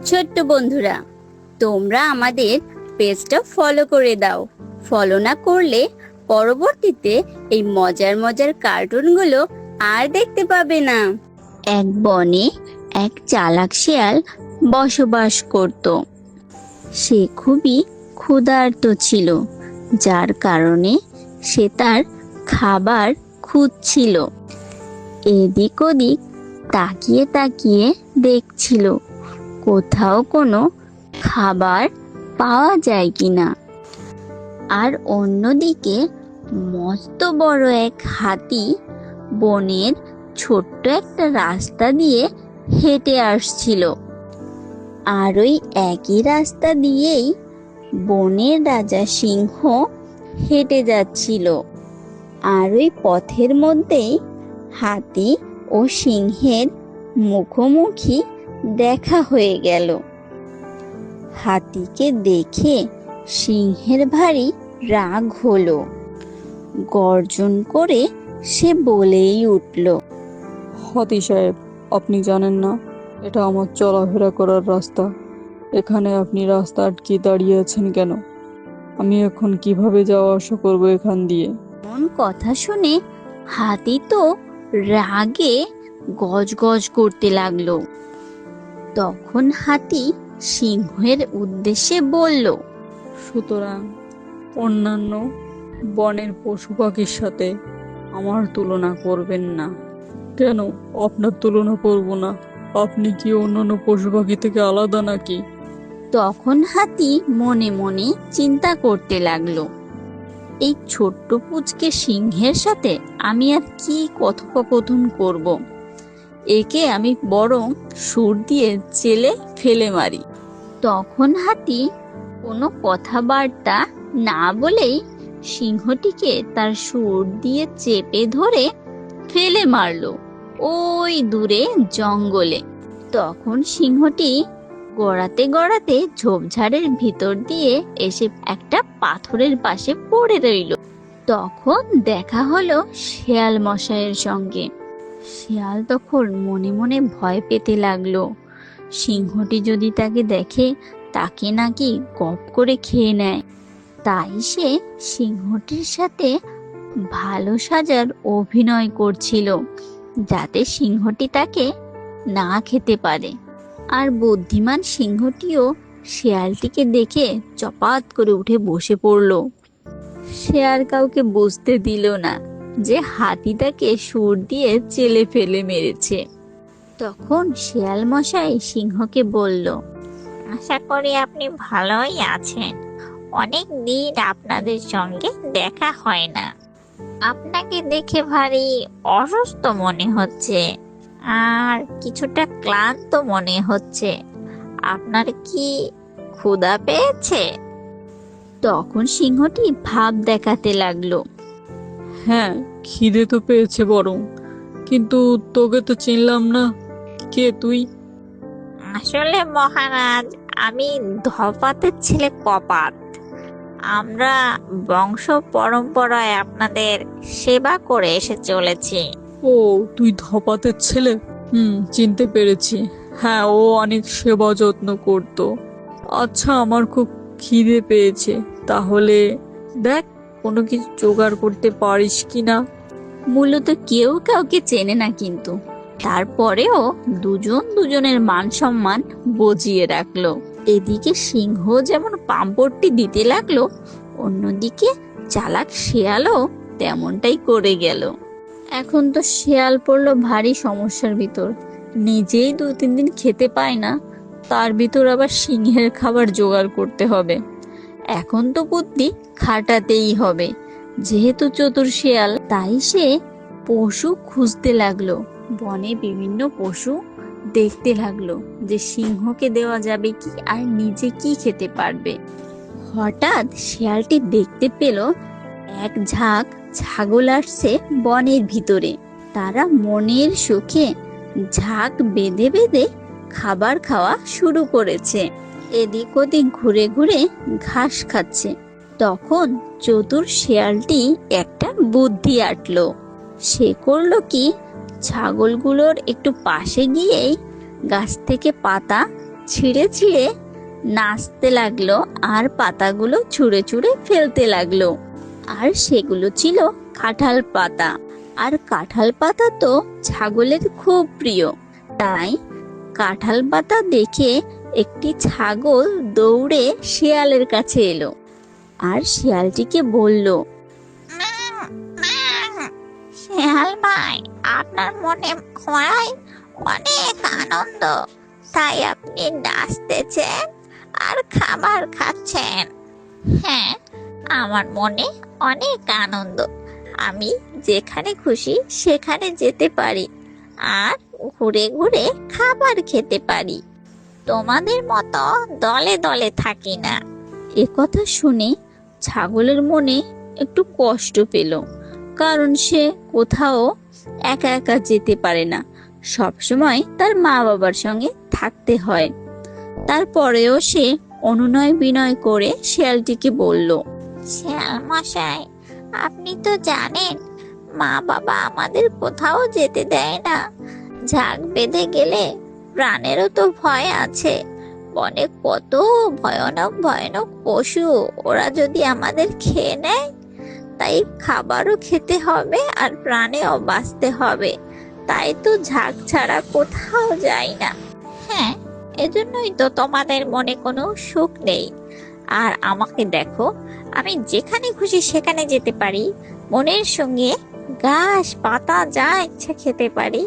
ছোট্ট বন্ধুরা, তোমরা আমাদের পেজটা ফলো করে দাও। ফলো না করলে পরবর্তীতে এই মজার মজার কার্টুনগুলো আর দেখতে পাবে না। এক বনে এক চালাক শিয়াল বসবাস করত। সে খুবই ক্ষুধার্ত ছিল, যার কারণে সে তার খাবার খুঁজছিল। এদিক ওদিক তাকিয়ে তাকিয়ে দেখছিল কোথাও কোনো খাবার পাওয়া যায় কিনা। আর অন্যদিকে মস্ত বড় এক হাতি বনের ছোট্ট একটা রাস্তা দিয়ে হেঁটে আসছিল। আর ওই একই রাস্তা দিয়েই বনের রাজা সিংহ হেঁটে যাচ্ছিল। আর ওই পথের মধ্যেই হাতি ও সিংহের মুখোমুখি দেখা হয়ে গেল। হাতিকে দেখে সিংহের ভারী রাগ হলো। গর্জন করে সে বলেই উঠল, হাতি সাহেব, আপনি জানেন না এটা আমার চলাফেরা করার রাস্তা? এখানে আপনি রাস্তা আটকে দাঁড়িয়ে আছেন কেন? আমি এখন কিভাবে যাওয়া আসা করবো এখান দিয়ে? এমন কথা শুনে হাতি তো রাগে গজগজ করতে লাগলো। তখন হাতি সিংহের উদ্দেশ্যে বলল, সুতরাং অন্যান্য বনের পশু পাখির সাথে আমার তুলনা করবেন না। কেন আপনার তুলনা করব না? আপনি কি অন্যান্য পশু পাখি থেকে আলাদা নাকি? তখন হাতি মনে মনে চিন্তা করতে লাগলো, এই ছোট্ট পুচকে সিংহের সাথে আমি আর কি কথোপকথন করব। একে আমি বরং সুর দিয়ে চেলে ফেলে মারি। তখন হাতি কোনো কথাবার্তা না বলেই সিংহটিকে তার সুর দিয়ে চেপে ধরে ফেলে মারলো ওই দূরে জঙ্গলে। তখন সিংহটি গড়াতে গড়াতে ঝোপঝাড়ের ভিতর দিয়ে এসে একটা পাথরের পাশে পড়ে রইল। তখন দেখা হলো শেয়াল মশাইয়ের সঙ্গে। শিয়াল তখন মনে মনে ভয় পেতে লাগলো, সিংহটি যদি তাকে দেখে তাকে নাকি গপ করে খেয়ে নেয়। তাই সে সিংহটির সাথে ভালো সাজার অভিনয় করছিল, যাতে সিংহটি তাকে না খেতে পারে। আর বুদ্ধিমান সিংহটিও শেয়ালটিকে দেখে চপাত করে উঠে বসে পড়ল। সে আর কাউকে বুঝতে দিল না যে হাতি তাকে সুর দিয়ে চেলে ফেলে মেরেছে। তখন শিয়াল মশাই সিংহকে বলল, আশা করি আপনি ভালোই আছেন। অনেক দিন আপনাদের সঙ্গে দেখা হয় না। আপনাকে দেখে ভারী অসুস্থ মনে হচ্ছে আর কিছুটা ক্লান্ত মনে হচ্ছে। আপনার কি ক্ষুধা পেয়েছে? তখন সিংহটি ভাব দেখাতে লাগলো। হ্যাঁ, খিদে তো পেয়েছে বরং, কিন্তু তোকে তো চিনলাম না। কে তুই? আসলে মহারাজ, আমি ধপাতের ছেলে কপাত। আমরা বংশ পরম্পরায় আপনাদের সেবা করে এসে চলেছি। ও, তুই ধপাতের ছেলে? চিনতে পেরেছি। হ্যাঁ, ও অনেক সেবা যত্ন করতো। আচ্ছা, আমার খুব খিদে পেয়েছে। তাহলে দেখ কোনো কিছু জোগাড় করতে পারিস কিনা। মূলত কেউ কাউকে চেনে না, কিন্তু তারপরেও দুজন দুজনের মান সম্মান বজিয়ে রাখলো। এদিকে সিংহ যেমন পাম্পড়টি দিতে লাগলো, অন্যদিকে চালাক শেয়ালও তেমনটাই করে গেল। এখন তো শেয়াল পড়লো ভারী সমস্যার ভিতর। নিজেই 2-3 দিন খেতে পায় না, তার ভিতর আবার সিংহের খাবার জোগাড় করতে হবে। এখন তো বুদ্ধি খাটাতেই হবে, যেহেতু চতুর শেয়াল। তাই সে পশু খুঁজতে লাগলো, বনে বিভিন্ন পশু দেখতে লাগলো যে সিংহকে দেওয়া যাবে কি আর নিজে কি খেতে পারবে। হঠাৎ শেয়ালটি দেখতে পেল এক ঝাঁক ছাগল আসছে বনের ভিতরে। তারা মনের সুখে ঝাঁক বেঁধে বেঁধে খাবার খাওয়া শুরু করেছে। এদিক ওদিক ঘুরে ঘুরে ঘাস খাচ্ছে। তখন চতুর শেয়ালটি একটা বুদ্ধি আটলো। সে করলো কি, ছাগলগুলোর একটু পাশে গিয়েই গাছ থেকে পাতা ছিঁড়ে ছিঁড়ে নাচতে লাগলো আর পাতাগুলো ছুঁড়ে ছুঁড়ে ফেলতে লাগলো। আর সেগুলো ছিল কাঁঠাল পাতা। আর কাঁঠাল পাতা তো ছাগলের খুব প্রিয়। তাই কাঁঠাল পাতা দেখে একটি ছাগল দৌড়ে শিয়ালের কাছে এলো আর শিয়ালটিকে বলল, শিয়াল ভাই, আপনার মনে হয় অনেক আনন্দ, তাই আপনি নাচতেছেন আর খাবার খাচ্ছেন। হ্যাঁ, আমার মনে অনেক আনন্দ। আমি যেখানে খুশি সেখানে যেতে পারি আর ঘুরে ঘুরে খাবার খেতে পারি। তোমাদের মতো দলে দলে থাকি না। কথা শুনে ছাগলের মনে একটু কষ্ট পেল, কারণ সে কোথাও একা একা যেতে পারে না, সবসময় তার মা বাবার সঙ্গে থাকতে হয়। তারপরেও সে অনুনয় বিনয় করে শিয়ালটিকে বলল, শিয়াল মশাই, আপনি তো জানেন মা বাবা আমাদের কোথাও যেতে দেয় না। ঝাঁক বেঁধে গেলে প্রাণেরও তো ভয় আছে। বনে কত ভয়ানক ভয়ানক পশু, ওরা যদি আমাদের খেয়ে নেয়, তাই খাবারও খেতে হবে আর প্রাণেও বাঁচতে হবে। তাই তো ঝাঁক ছাড়া কোথাও যাই না। হ্যাঁ, এজন্যই তো তোমাদের মনে কোনো সুখ নেই। আর আমাকে দেখো, আমি যেখানে খুশি সেখানে যেতে পারি, মনের সঙ্গে ঘাস পাতা যা ইচ্ছা খেতে পারি,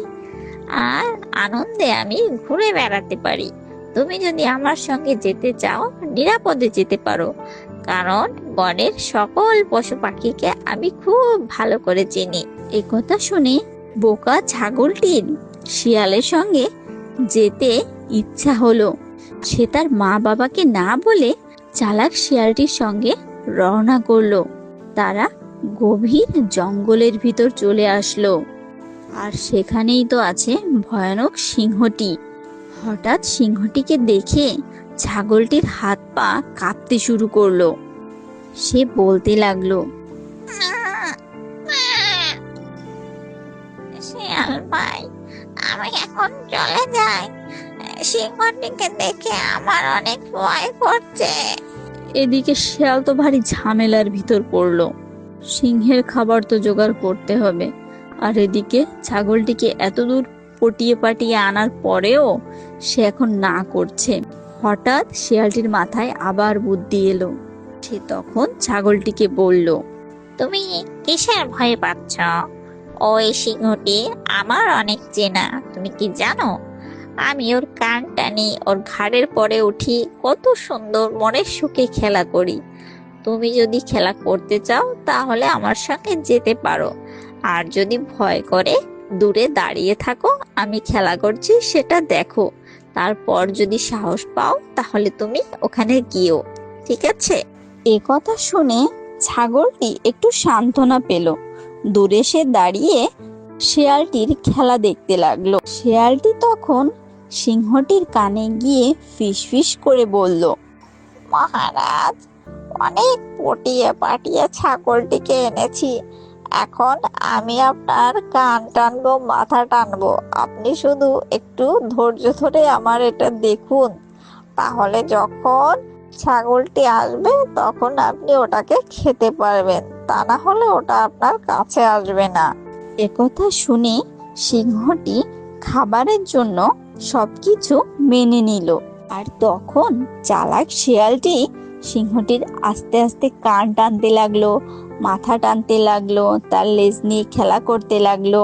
আর আনন্দে আমি ঘুরে বেড়াতে পারি। তুমি যদি আমার সঙ্গে যেতে চাও, নিরাপদে যেতে পারো, কারণ বনের সকল পশু পাখিকে আমি খুব ভালো করে চিনি। কথা শুনে বোকা ছাগলটির শিয়ালের সঙ্গে যেতে ইচ্ছা হলো। সে তার মা বাবাকে না বলে চালাক শিয়ালটির সঙ্গে রওনা করলো। তারা গভীর জঙ্গলের ভিতর চলে আসলো। আর সেখানেই তো আছে ভয়ানক সিংহটি। হঠাৎ সিংহটিকে দেখে ছাগলটির হাত পা কাঁপতে শুরু করলো। সে বলতে লাগলো, শিয়াল ভাই, আমি এখন চলে যাই। সিংহটিকে দেখে আমার অনেক ভয় করছে। এদিকে শিয়াল তো ভারী ঝামেলার ভিতর পড়লো। সিংহের খাবার তো জোগাড় করতে হবে, আর এদিকে ছাগলটিকে এত দূর পটিয়ে পাটিয়ে আনার পরেও সে এখন না করছে। হঠাৎ শিয়ালটির মাথায় আবার বুদ্ধি এলো। সে তখন ছাগলটিকে বলল, তুমি কিসের ভয় পাচ্ছ? ওই সিংহটি আমার অনেক চেনা। তুমি কি জানো, আমি ওর কান টানি, ওর ঘাড়ের পরে উঠি, কত সুন্দর মনের সুখে খেলা করি। তুমি যদি খেলা করতে চাও তাহলে আমার সঙ্গে যেতে পারো, আর যদি ভয় করে দূরে দাঁড়িয়ে থাকো, আমি খেলা করছি সেটা দেখো। তারপর যদি সাহস পাও তাহলে তুমি ওখানে গিয়েও, ঠিক আছে? কথা শুনে ছাগলটি একটু সান্ত্বনা পেল। দূরে সে দাঁড়িয়ে শেয়ালটির খেলা দেখতে লাগলো। শেয়ালটি তখন সিংহটির কানে গিয়ে ফিসফিস করে বলল, মহারাজ, অনেক পটিয়ে পাটিয়ে ছাগলটিকে এনেছি। এখন আমি আপনার কান টানবো, মাথা টানবো। আপনি শুধু একটু ধৈর্য ধরে আমার এটা দেখুন, তাহলে যখন ছাগলটি আসবে তখন আপনি ওটাকে খেতে পারবেন, তা না হলে ওটা আপনার কাছে আসবে না। কথা শুনে সিংহটি খাবারের জন্য সবকিছু মেনে নিল। আর তখন চালাক শিয়ালটি সিংহটির আস্তে আস্তে কান টানতে লাগলো, মাথা টানতে লাগলো, তার লেজ নিয়ে খেলা করতে লাগলো।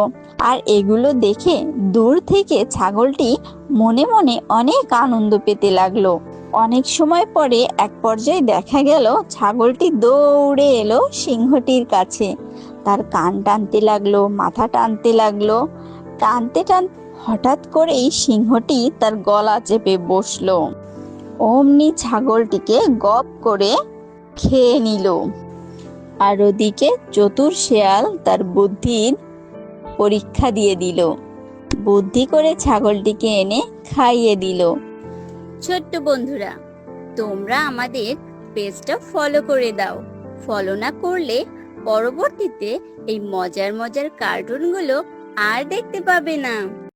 আর এগুলো দেখে দূর থেকে ছাগলটি মনে মনে অনেক আনন্দ পেতে লাগলো। অনেক সময় পরে এক পর্যায়ে দেখা গেল ছাগলটি দৌড়ে এলো সিংহটির কাছে। তার কান টানতে লাগলো, মাথা টানতে লাগলো। টানতে টানতে হঠাৎ করেই সিংহটি তার গলা চেপে বসলো। অমনি ছাগলটিকে গপ করে খেয়ে নিল। আর ওদিকে চতুর শেয়াল তার বুদ্ধির পরীক্ষা দিয়ে দিল। বুদ্ধি করে ছাগলটিকে এনে খাইয়ে দিল। ছোট্ট বন্ধুরা, তোমরা আমাদের পেজটা ফলো করে দাও। ফলো না করলে পরবর্তীতে এই মজার মজার কার্টুনগুলো আর দেখতে পাবে না।